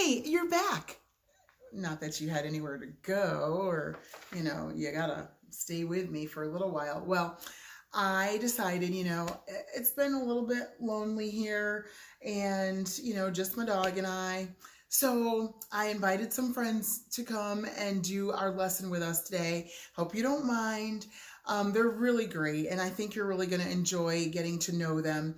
Hey, you're back. Not that you had anywhere to go or, you gotta stay with me for a little while. Well, I decided, it's been a little bit lonely here and, just my dog and I. So I invited some friends to come and do our lesson with us today. Hope you don't mind. They're really great, and I think you're really going to enjoy getting to know them.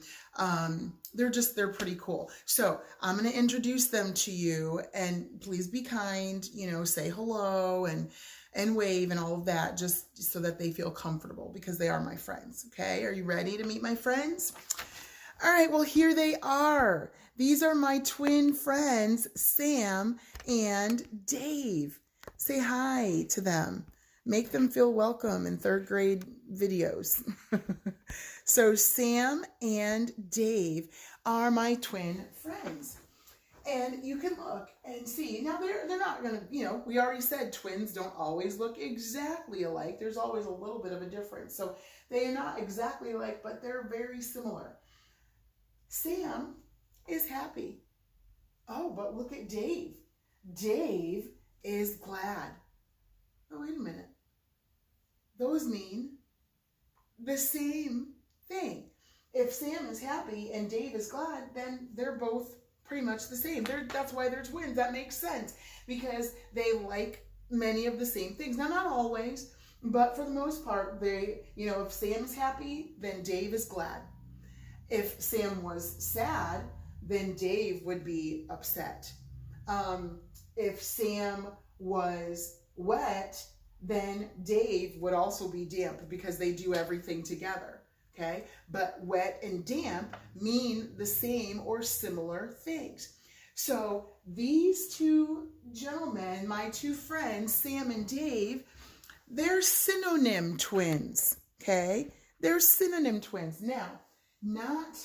They're pretty cool. So I'm going to introduce them to you, and please be kind, say hello and wave and all of that, just so that they feel comfortable because they are my friends. Okay, are you ready to meet my friends? All right, well, here they are. These are my twin friends, Sam and Dave. Say hi to them. Make them feel welcome in third grade videos. So Sam and Dave are my twin friends. And you can look and see. Now, they're not going to, we already said twins don't always look exactly alike. There's always a little bit of a difference. So they are not exactly alike, but they're very similar. Sam is happy. Oh, but look at Dave. Dave is glad. Oh, wait a minute. Those mean the same thing. If Sam is happy and Dave is glad, then they're both pretty much the same. That's why they're twins. That makes sense because they like many of the same things. Now, not always, but for the most part, if Sam is happy, then Dave is glad. If Sam was sad, then Dave would be upset. If Sam was wet, then Dave would also be damp because they do everything together, okay? But wet and damp mean the same or similar things. So these two gentlemen, my two friends, Sam and Dave, they're synonym twins, okay? They're synonym twins. Now, not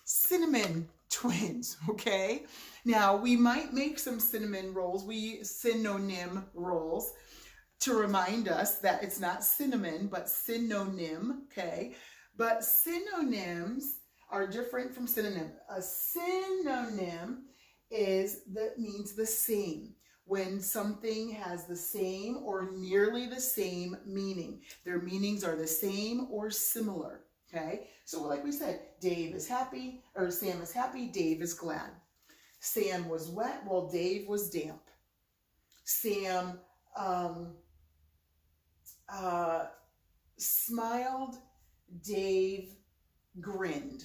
cinnamon twins, okay? Now, we might make some synonym rolls, to remind us that it's not cinnamon, but synonym, okay? But synonyms are different from synonym. A synonym means the same. When something has the same or nearly the same meaning. Their meanings are the same or similar. Okay, so like we said, Dave is happy, or Sam is happy, Dave is glad. Sam was wet, while Dave was damp. Sam smiled, Dave grinned.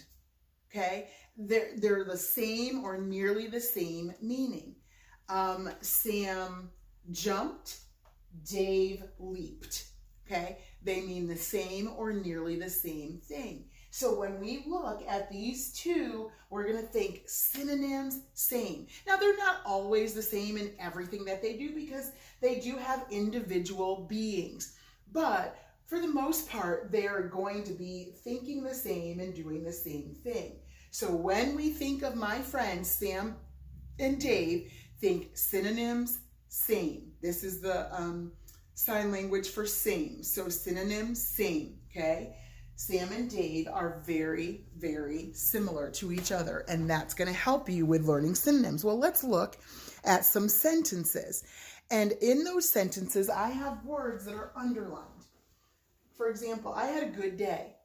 Okay, they're the same or nearly the same meaning. Sam jumped, Dave leaped. Okay, they mean the same or nearly the same thing. So when we look at these two, we're going to think synonyms, same. Now, they're not always the same in everything that they do because they do have individual beings. But for the most part, they are going to be thinking the same and doing the same thing. So when we think of my friends, Sam and Dave, think synonyms, same. This is the sign language for same. So synonyms, same, okay? Sam and Dave are very, very similar to each other, and that's going to help you with learning synonyms. Well, let's look at some sentences. And in those sentences, I have words that are underlined. For example, I had a good day.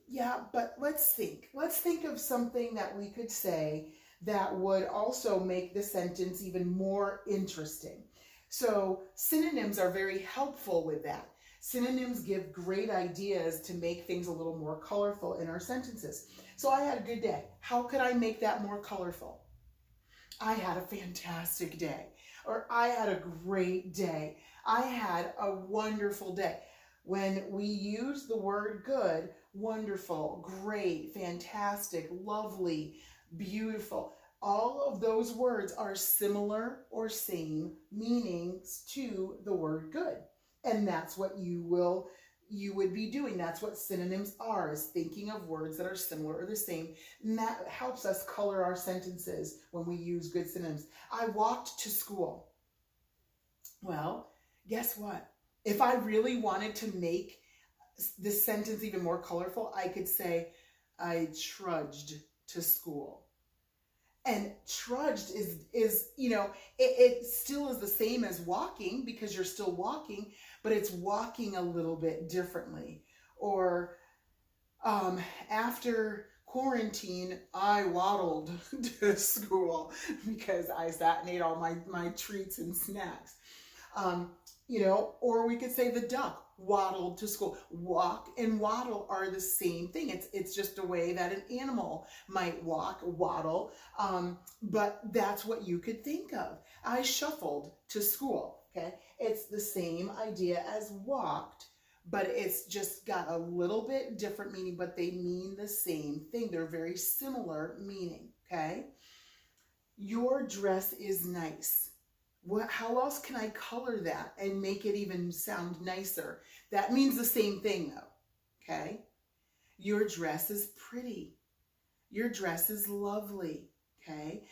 Yeah, but let's think. Let's think of something that we could say that would also make the sentence even more interesting. So synonyms are very helpful with that. Synonyms give great ideas to make things a little more colorful in our sentences. So I had a good day. How could I make that more colorful? I had a fantastic day. Or I had a great day. I had a wonderful day. When we use the word good, wonderful, great, fantastic, lovely, beautiful, all of those words are similar or same meanings to the word good. And that's what you would be doing. That's what synonyms are, is thinking of words that are similar or the same. And that helps us color our sentences when we use good synonyms. I walked to school. Well, guess what? If I really wanted to make this sentence even more colorful, I could say, I trudged to school. And trudged is it still is the same as walking because you're still walking, but it's walking a little bit differently. Or after quarantine, I waddled to school because I sat and ate all my treats and snacks. Or we could say the duck waddled to school. Walk and waddle are the same thing. It's just a way that an animal might walk, waddle. But that's what you could think of. I shuffled to school. Okay. It's the same idea as walked, but it's just got a little bit different meaning, but they mean the same thing. They're very similar meaning. Okay. Your dress is nice. How else can I color that and make it even sound nicer? That means the same thing though, okay? Your dress is pretty. Your dress is lovely, okay?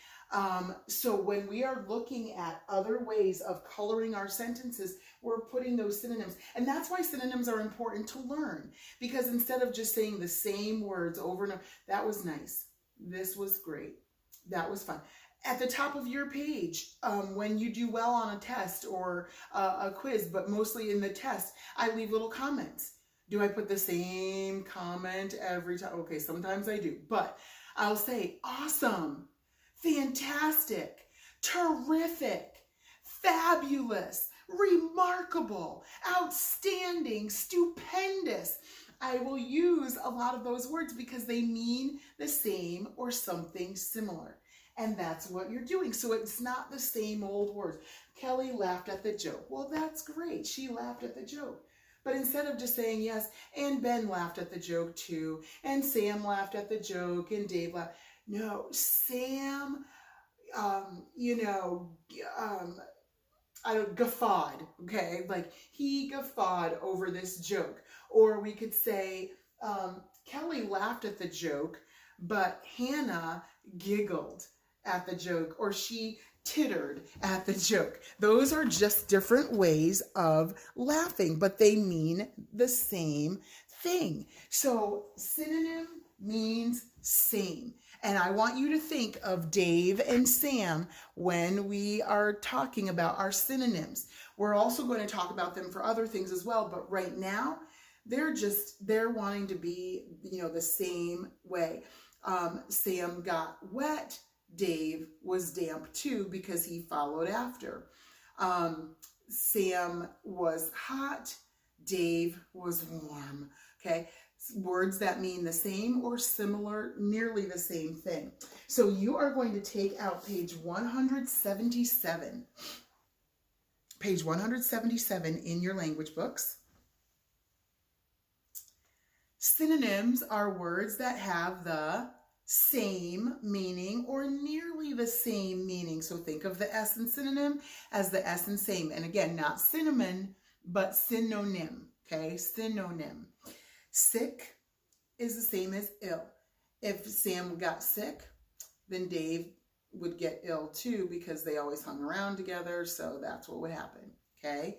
So when we are looking at other ways of coloring our sentences, we're putting those synonyms. And that's why synonyms are important to learn, because instead of just saying the same words over and over, that was nice. This was great. That was fun. At the top of your page, when you do well on a test or a quiz, but mostly in the test, I leave little comments. Do I put the same comment every time? Okay, sometimes I do, but I'll say awesome, fantastic, terrific, fabulous, remarkable, outstanding, stupendous. I will use a lot of those words because they mean the same or something similar. And that's what you're doing. So it's not the same old words. Kelly laughed at the joke. Well, that's great. She laughed at the joke. But instead of just saying yes, and Ben laughed at the joke too, and Sam laughed at the joke, and Dave laughed. No, Sam, guffawed, okay? Like he guffawed over this joke. Or we could say, Kelly laughed at the joke, but Hannah giggled at the joke, or she tittered at the joke. Those are just different ways of laughing, but they mean the same thing. So synonym means same. And I want you to think of Dave and Sam when we are talking about our synonyms. We're also going to talk about them for other things as well, but right now they're wanting to be, the same way. Sam got wet. Dave was damp too because he followed after. Sam was hot. Dave was warm. Okay. Words that mean the same or similar, nearly the same thing. So you are going to take out page 177. Page 177 in your language books. Synonyms are words that have the same meaning or nearly the same meaning. So think of the S in synonym as the S in same. And again, not cinnamon, but synonym. Okay, synonym. Sick is the same as ill. If Sam got sick, then Dave would get ill too because they always hung around together. So that's what would happen. Okay.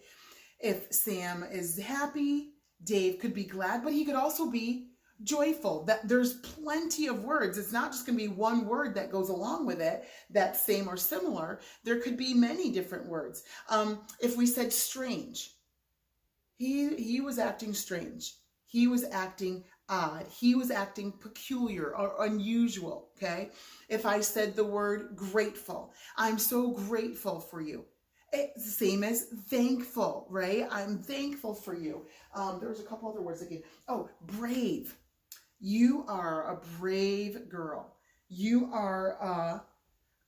If Sam is happy, Dave could be glad, but he could also be joyful. That there's plenty of words. It's not just going to be one word that goes along with it that's same or similar. There could be many different words. If we said strange, he was acting strange. He was acting odd. He was acting peculiar or unusual. Okay. If I said the word grateful, I'm so grateful for you. It's the same as thankful, right? I'm thankful for you. There was a couple other words again. Oh, brave. You are a brave girl. You are a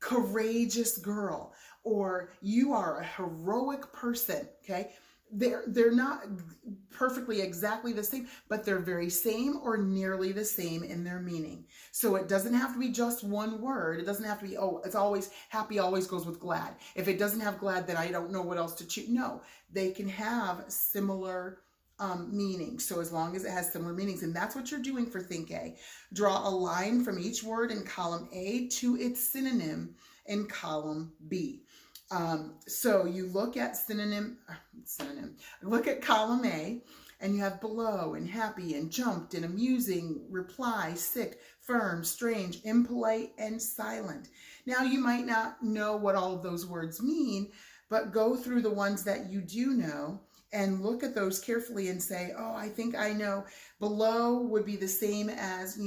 courageous girl, or you are a heroic person. Okay. They're not perfectly exactly the same, but they're very same or nearly the same in their meaning. So it doesn't have to be just one word. It doesn't have to be, it's always happy always goes with glad. If it doesn't have glad, then I don't know what else to choose. No, they can have similar meanings. So as long as it has similar meanings, and that's what you're doing for Think A. Draw a line from each word in column A to its synonym in column B. So you look at synonym, look at column A, And you have below and happy and jumped and amusing, reply, sick, firm, strange, impolite, and silent. Now you might not know what all of those words mean, but go through the ones that you do know and look at those carefully and say, oh, I think I know. Below would be the same as,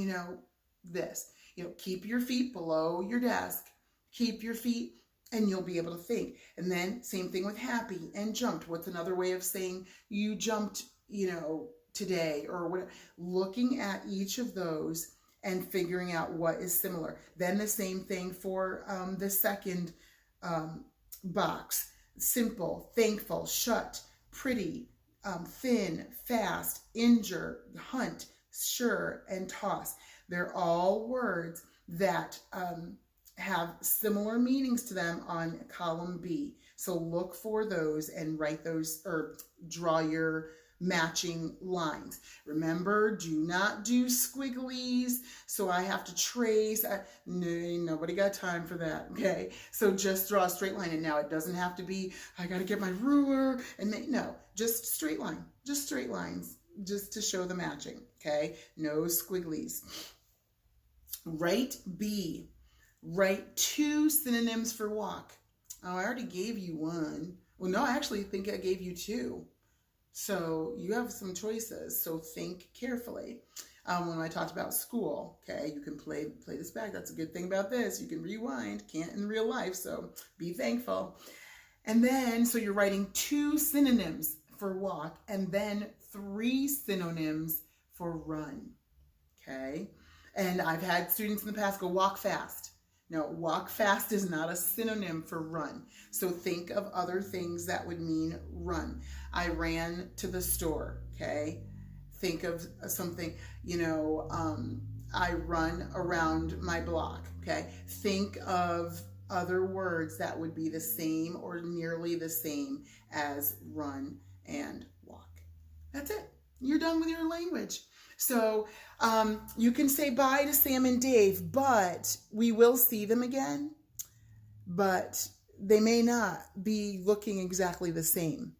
this. Keep your feet below your desk. Keep your feet, and you'll be able to think. And then same thing with happy and jumped. What's another way of saying you jumped, today or whatever? Looking at each of those and figuring out what is similar. Then the same thing for the second box. Simple, thankful, shut, pretty, thin, fast, injure, hunt, sure, and toss. They're all words that have similar meanings to them on column B. So look for those and write those or draw your matching lines. Remember, do not do squigglies. So I have to trace. Nobody got time for that. Okay. So just draw a straight line. And now it doesn't have to be, I got to get my ruler and no, just straight line, just straight lines, just to show the matching. Okay. No squigglies. Write B. Write 2 synonyms for walk. Oh, I already gave you one. Well, no, I actually think I gave you 2. So you have some choices. So think carefully. When I talked about school, okay, you can play this back. That's a good thing about this. You can rewind. Can't in real life. So be thankful. And then, so you're writing 2 synonyms for walk and then 3 synonyms for run. Okay. And I've had students in the past go walk fast. No, walk fast is not a synonym for run. So think of other things that would mean run. I ran to the store, okay? Think of something, I run around my block, okay? Think of other words that would be the same or nearly the same as run and walk. That's it. You're done with your language. So you can say bye to Sam and Dave, but we will see them again. But they may not be looking exactly the same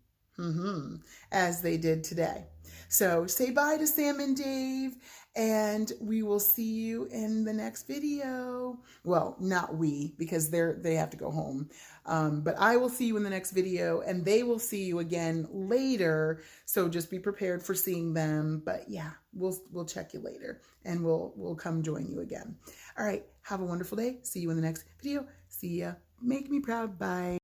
as they did today. So say bye to Sam and Dave, and we will see you in the next video. Well, not we, because they have to go home. But I will see you in the next video, and they will see you again later. So just be prepared for seeing them. But yeah, we'll check you later, and we'll come join you again. All right, have a wonderful day. See you in the next video. See ya. Make me proud. Bye.